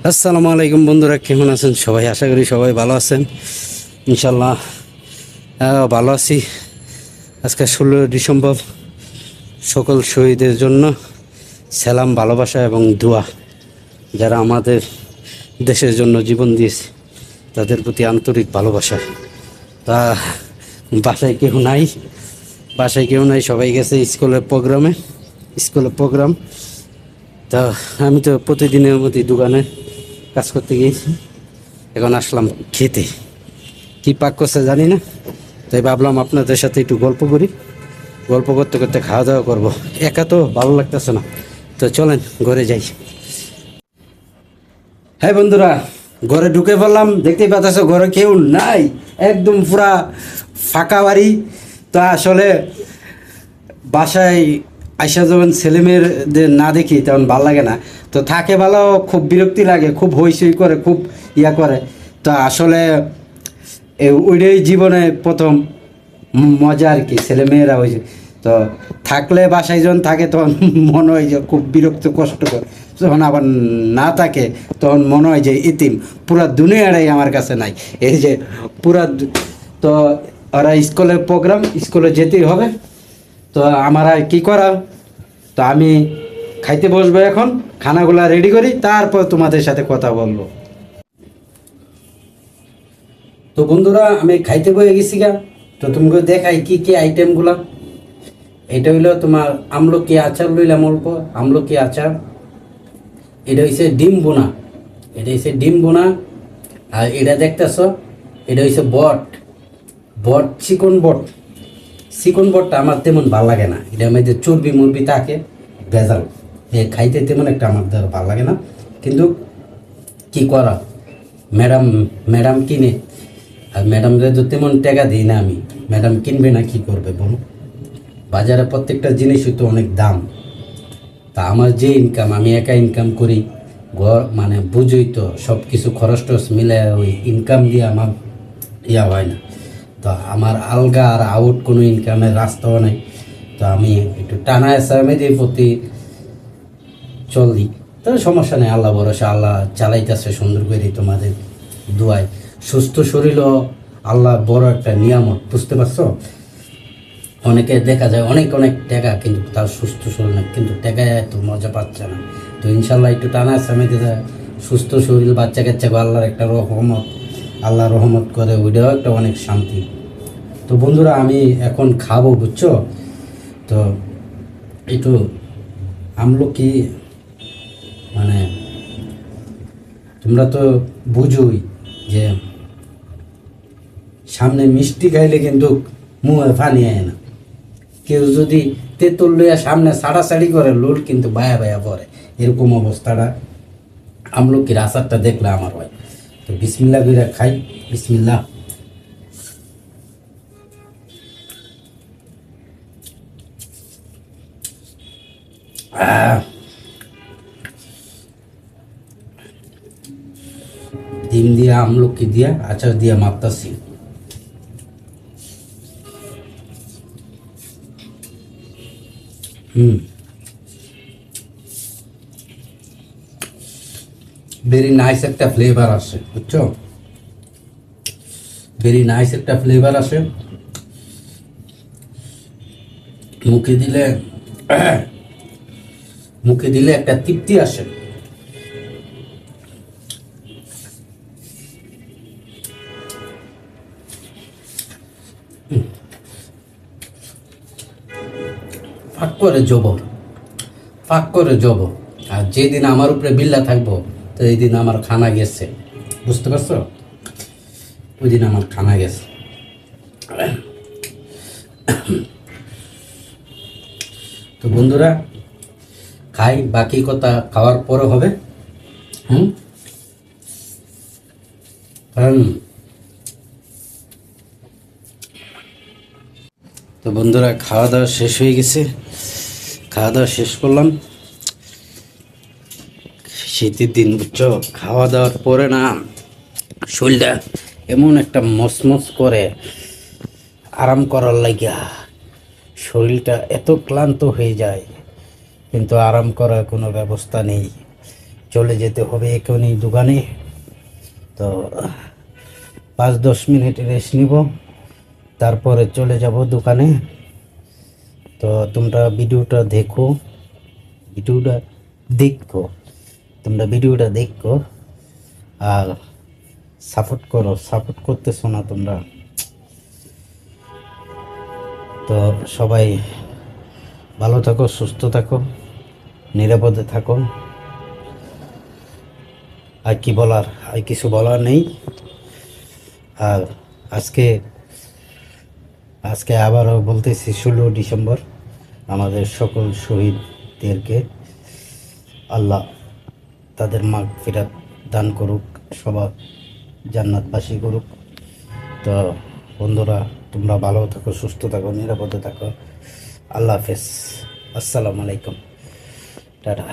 আসসালামু আলাইকুম বন্ধুরা, কেমন আছেন সবাই? আশা করি সবাই ভালো আছেন। ইনশাল্লাহ ভালো আছি। আজকে 16 ডিসেম্বর। সকল শহীদের জন্য সালাম, ভালোবাসা এবং দোয়া। যারা আমাদের দেশের জন্য জীবন দিয়েছে তাদের প্রতি আন্তরিক ভালোবাসা। তা বাসায় কেউ নাই, সবাই গেছে স্কুলের প্রোগ্রাম। তা আমি তো প্রতিদিনের মতোই দোকানে কাজ করতে গিয়েছি, এখন আসলাম খেতে। কি পাক করছে জানি না, তাই ভাবলাম আপনাদের সাথে একটু গল্প করি। গল্প করতে করতে খাওয়া দাওয়া করবো। একা তো ভালো লাগতেছে না, তো চলেন ঘরে যাই। হ্যাঁ বন্ধুরা, ঘরে ঢুকে পড়লাম। দেখতেই পাচ্ছ ঘরে কেউ নাই, একদম পুরা ফাঁকা বাড়ি। তো আসলে বাসায় আইসা যখন ছেলেমেয়েদের না দেখি তখন ভালো লাগে না। তো থাকে ভালো, খুব বিরক্তি লাগে, খুব হইচই করে, খুব ইয়া করে। তো আসলে ওইটাই জীবনে প্রথম মজা আর কি, ছেলেমেয়েরা হয়েছে। তো থাকলে বাসায় যখন থাকে তখন মনে হয় যে খুব বিরক্ত, কষ্টকর। যখন আবার না থাকে তখন মনে হয় যে ইতিম, পুরা দুনিয়াটাই আমার কাছে নাই। এই যে তো ওরা স্কুলের প্রোগ্রাম, স্কুলে যেতেই হবে। তো আমার আর কী করা, তো আমি খাইতে বসবো এখন। খানাগুলা রেডি করি, তারপর তোমাদের সাথে কথা বলবো। তো বন্ধুরা, আমি খাইতে বয়ে গেছি গা। তো তোমাকে দেখাই কি কি আইটেমগুলা। এটা হইলো তোমার আমলকি আচার লইলাম অল্প, আমলকি আচার। এটা হইছে ডিম বোনা। আর এটা দেখতেছ, এটা হইছে বট, চিকন বটটা আমার তেমন ভালো লাগে না। এটার মধ্যে চর্বি মুরবি থাকে, ভেজাল। খাইতে তেমন একটা আমার ভালো লাগে না, কিন্তু কি করা, ম্যাডাম কিনে। আর ম্যাডামরে তো তেমন টাকা দিই না আমি, ম্যাডাম কিনবে না, কি করবে বলো? বাজারে প্রত্যেকটা জিনিসই তো অনেক দাম। তা আমার যে ইনকাম, আমি একা ইনকাম করি, ঘর মানে বুঝই তো, সব কিছু খরচ টরচ মিলে ওই ইনকাম দিয়ে আমার ইয়া হয় না। তো আমার আলগা আর আউট কোনো ইনকামের রাস্তাও নেই। তো আমি একটু টানা এসামেদের প্রতি চলি। তো সমস্যা নেই, আল্লাহ ভরসা, আল্লাহ চালাইতেছে সুন্দর করে তোমাদের দোয়ায়। সুস্থ শরীরও আল্লাহ বড় একটা নিয়ামত, বুঝতে পারছো? অনেকে দেখা যায় অনেক টাকা, কিন্তু তার সুস্থ শরীর না, কিন্তু টাকায় এত মজা পাচ্ছে না। তো ইনশাল্লাহ একটু টানা সামেতে সুস্থ শরীর, বাচ্চা কাচ্চা, আল্লাহর একটা রহমত, আল্লাহ রহমত করে, ওইটাও একটা অনেক শান্তি। তো বন্ধুরা, আমি এখন খাবো, বুঝছো? তো একটু আমলকি, মানে তোমরা তো বুঝোই যে সামনে মিষ্টি খাইলে কিন্তু মুখে পানি আয় না। কেউ যদি তেঁতুল লইয়া সামনে ছাড়াছাড়ি করে, লোল কিন্তু বায়া পড়ে। এরকম অবস্থাটা আমলকির আচারটা দেখলে আমার হয়। তো বিসমিল্লাহ করে খাই। বিসমিল্লাহ। ডিম দিয়া, আমলকি দিয়া, আচার দিয়া মাপতাছি। ভেরি নাইস একটা ফ্লেভার আসে, বুঝছো? ভেরি নাইস একটা ফ্লেভার আসে মুখে দিলে। মুখে দিলে একটা তৃপ্তি আসে। ফাঁক করে জবর। আর যেদিন আমার উপরে বিল্লা থাকবো, তো এই দিন আমার খানা গেছে, বুঝতে পারছো? ওই দিন আমার খানা গেছে। তো বন্ধুরা, খাই, বাকি কথা খাওয়ার পরে হবে। তো বন্ধুরা, খাওয়া দাওয়া শেষ হয়ে গেছে। খাওয়া দাওয়া শেষ করলাম। শীতের দিন, বুঝছো, খাওয়া দাওয়ার পরে না শরীরটা এমন একটা মসমস করে, আরাম করার লাগিয়া শরীরটা এত ক্লান্ত হয়ে যায়, কিন্তু আরাম করার কোনো ব্যবস্থা নেই। চলে যেতে হবে এখনই দোকানে। তো 5-10 মিনিট রেস্ট নিব, তারপরে চলে যাব দোকানে। তো তোমরা ভিডিওটা দেখো, ভিডিওটা দেখো, তোমরা ভিডিওটা দেখো আর সাপোর্ট করো, সাপোর্ট করতেছো না তোমরা। তো সবাই ভালো থাকো, সুস্থ থাকো, নিরাপদে থাকো। আর কি বলার, আর কিছু বলার নেই। আর আজকে আজকে আবারও বলতেছি 16 ডিসেম্বর আমাদের সকল শহীদদেরকে আল্লাহ তাদের মাগফিরাত দান করুক, সবার জান্নাতবাসী করুক। তো বন্ধুরা, তোমরা ভালো থাকো, সুস্থ থাকো, নিরাপদে থাকো। আল্লাহ হাফেজ, আসসালামু আলাইকুম, টাটা।